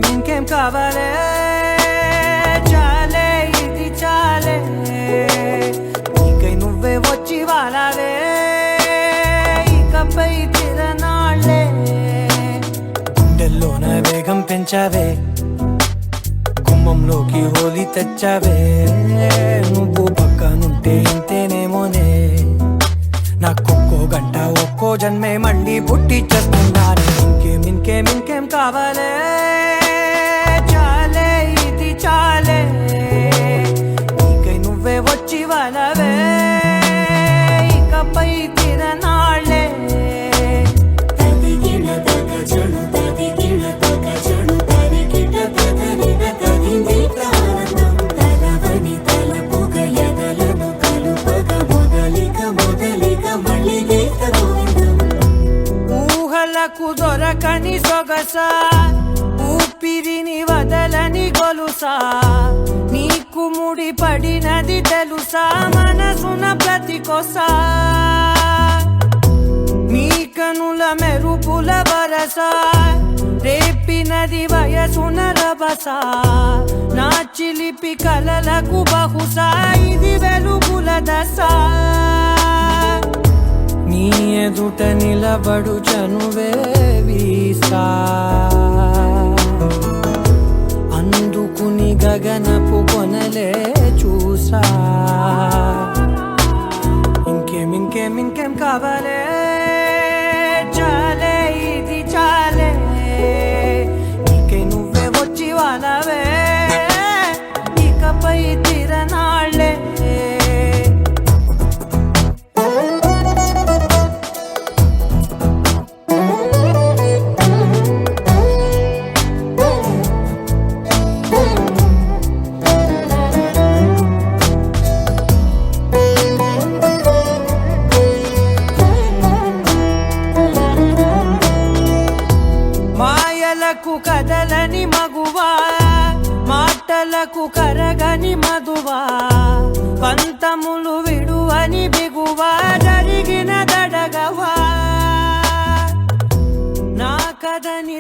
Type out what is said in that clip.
ఇంకేం కావాలే చాలే ఇది చాలే నీకై నువ్వే వచ్చి వాలాలే ఇకపై తిరనాళ్ళే గుండెల్లోన వేగం పెంచావే గుమ్మంలోకి హోలీ తెచ్చావే నువ్వు పక్కనుంటే ఇంతేనేమోనే నాకొక్కో గంట ఒక్కో జన్మే మళ్ళీ పుట్టి చేస్తున్నాను ఇంకేం కావాలే చాలే ఇది చాలే నీకై నువ్వే వచ్చి వాలవే ఇకపై తిరనాళ్ళే ఊహలకు దొరకని సొగసా ఊపిరిని వదలని గొలుసా నీకు ముడి పడినది తెలుసా మనసున ప్రతి కొసా నీ కనుల మెరుపుల వరసా రేపినది వయసున రభసా నా చిలిపి కలలకు బహుశా ఇది వెలుగుల దశ నీ ఎదుట నిలబడు చనువే వీసా అందుకుని గగనపు కొనలే చూసా ఇంకేం కావాలే చాలే ఇది చాలే నీకై నువ్వే వచ్చి వాలవే ఇకపై తిరనాళ్ళే మాయలకు కదలని మగువా మాటలకు కరగని మధువా పంతములు విడువని బిగువా జరిగిన దడగవా నా కథని